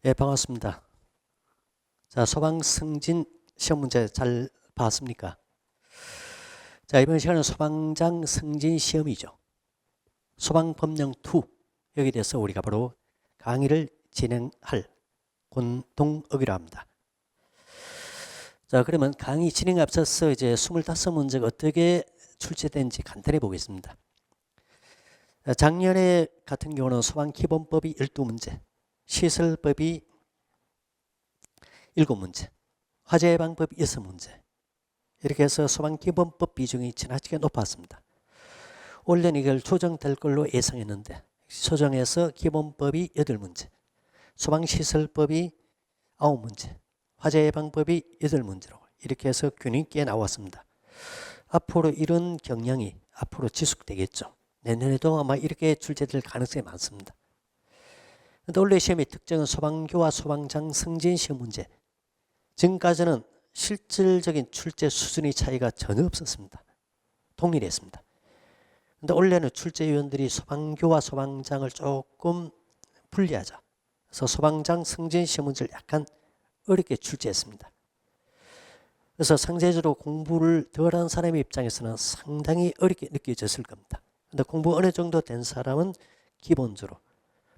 예, 반갑습니다. 자, 소방 승진 시험 문제 잘 봤습니까? 자, 이번 시간은 소방장 승진 시험이죠. 소방법령 2 여기에 대해서 우리가 바로 강의를 진행할 공동어기로 합니다. 자, 그러면 강의 진행에 앞서서 이제 25문제가 어떻게 출제된지 간단히 보겠습니다. 자, 작년에 같은 경우는 소방기본법이 12문제, 시설법이 7문제, 화재예방법 6문제 이렇게 해서 소방기본법 비중이 지나치게 높았습니다. 올해는 이걸 조정될 걸로 예상했는데 조정해서 기본법이 8문제, 소방시설법이 9문제, 화재예방법이 8문제로 이렇게 해서 균형 있게 나왔습니다. 앞으로 이런 경향이 앞으로 지속되겠죠. 내년에도 아마 이렇게 출제될 가능성이 많습니다. 그런데 올해 시험의 특징은 소방교와 소방장 승진 시험 문제, 지금까지는 실질적인 출제 수준의 차이가 전혀 없었습니다. 동일했습니다. 그런데 올해는 출제위원들이 소방교와 소방장을 조금 분리하자. 그래서 소방장 승진 시험 문제를 약간 어렵게 출제했습니다. 그래서 상대적으로 공부를 덜한 사람의 입장에서는 상당히 어렵게 느껴졌을 겁니다. 그런데 공부 어느 정도 된 사람은 기본적으로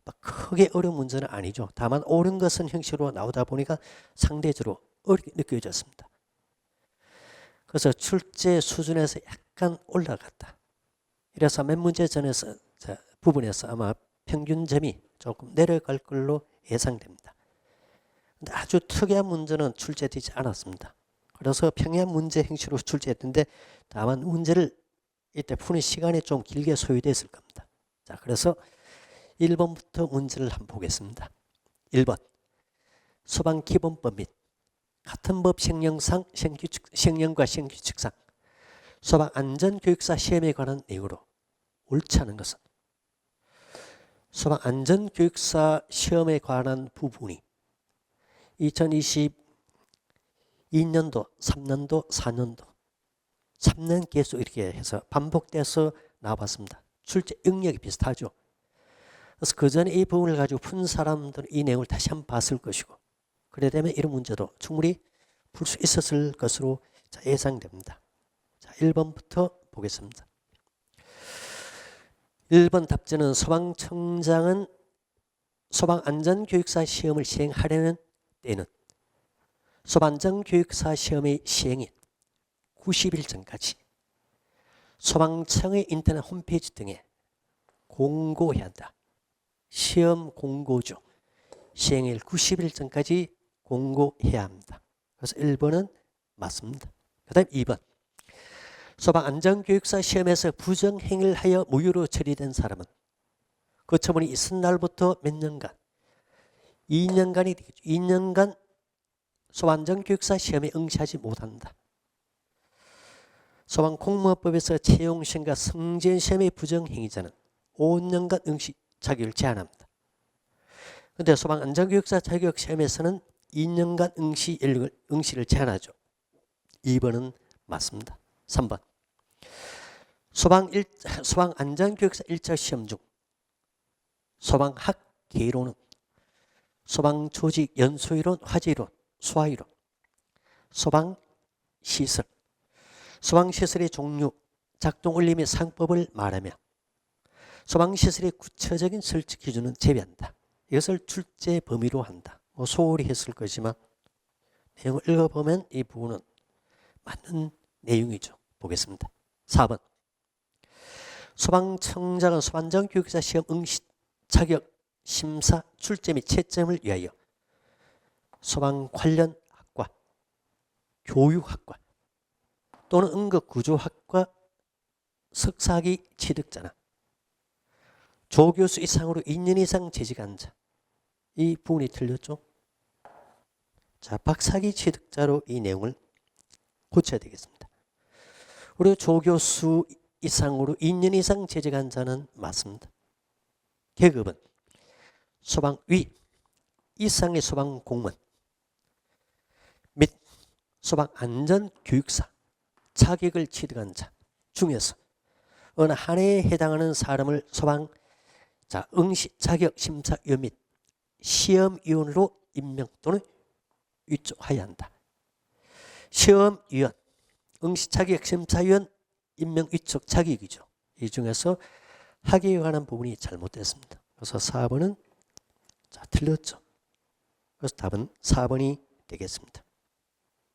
막 크게 어려운 문제는 아니죠. 다만 옳은 것은 형식으로 나오다 보니까 상대적으로 어렵게 느껴졌습니다. 그래서 출제 수준에서 약간 올라갔다. 이래서 몇 문제 전에서 부분에서 아마 평균점이 조금 내려갈 걸로 예상됩니다. 근데 아주 특이한 문제는 출제되지 않았습니다. 그래서 평이한 문제 형식으로 출제했는데 다만 문제를 이때 푸는 시간이 좀 길게 소요됐을 겁니다. 자, 그래서 1번부터 문제를 한번 보겠습니다. 1번 소방기본법 및 같은 법 시행령상 시행령과 시행규칙상 소방안전교육사 시험에 관한 내용으로 옳지 않은 것은 소방안전교육사 시험에 관한 부분이 2022년도, 3년도, 4년도 3년 계속 이렇게 해서 반복돼서 나와봤습니다. 출제 영역이 비슷하죠. 그래서 그 전에 이 부분을 가지고 푼 사람들은 이 내용을 다시 한번 봤을 것이고 그래 되면 이런 문제도 충분히 풀 수 있었을 것으로 예상됩니다. 자, 1번부터 보겠습니다. 1번 답지는 소방청장은 소방안전교육사 시험을 시행하려는 때는 소방안전교육사 시험의 시행인 90일 전까지 소방청의 인터넷 홈페이지 등에 공고해야 한다. 시험 공고죠. 시행일 90일 전까지 공고해야 합니다. 그래서 1번은 맞습니다. 그 다음 2번 소방안전교육사 시험에서 부정행위를 하여 무효로 처리된 사람은 그 처분이 있은 날부터 몇 년간 2년간이 되겠죠. 2년간 소방안전교육사 시험에 응시하지 못한다. 소방공무원법에서 채용시험과 승진시험의 부정행위자는 5년간 응시 자격을 제한합니다. 그런데 소방안전교육사 자격시험에서는 2년간 응시를 제한하죠. 2번은 맞습니다. 3번 소방안전교육사 1차 시험 중 소방학 개론은 소방조직 연소이론, 화재이론, 수화이론, 소방시설, 소방시설의 종류, 작동원리 및 사용법을 말하며 소방시설의 구체적인 설치 기준은 제외한다. 이것을 출제 범위로 한다. 소홀히 했을 거지만 내용을 읽어보면 이 부분은 맞는 내용이죠. 보겠습니다. 4번 소방청장은 소방안전교육사 시험 응시 자격 심사 출제 및 채점을 위하여 소방 관련 학과, 교육학과 또는 응급구조학과 석사학위 취득자나 조교수 이상으로 2년 이상 재직한 자. 이 부분이 틀렸죠? 자, 박사학위 취득자로 이 내용을 고쳐야 되겠습니다. 그리고 조교수 이상으로 2년 이상 재직한 자는 맞습니다. 계급은 소방위 이상의 소방공무원 및 소방안전교육사 자격을 취득한 자 중에서 어느 한 해에 해당하는 사람을 응시 자격 심사위원 및 시험위원으로 임명 또는 위촉하여야 한다. 시험위원, 응시자격심사위원 임명 위촉 자격이죠. 이 중에서 학위에 관한 부분이 잘못됐습니다. 그래서 4번은 자, 틀렸죠. 그래서 답은 4번이 되겠습니다.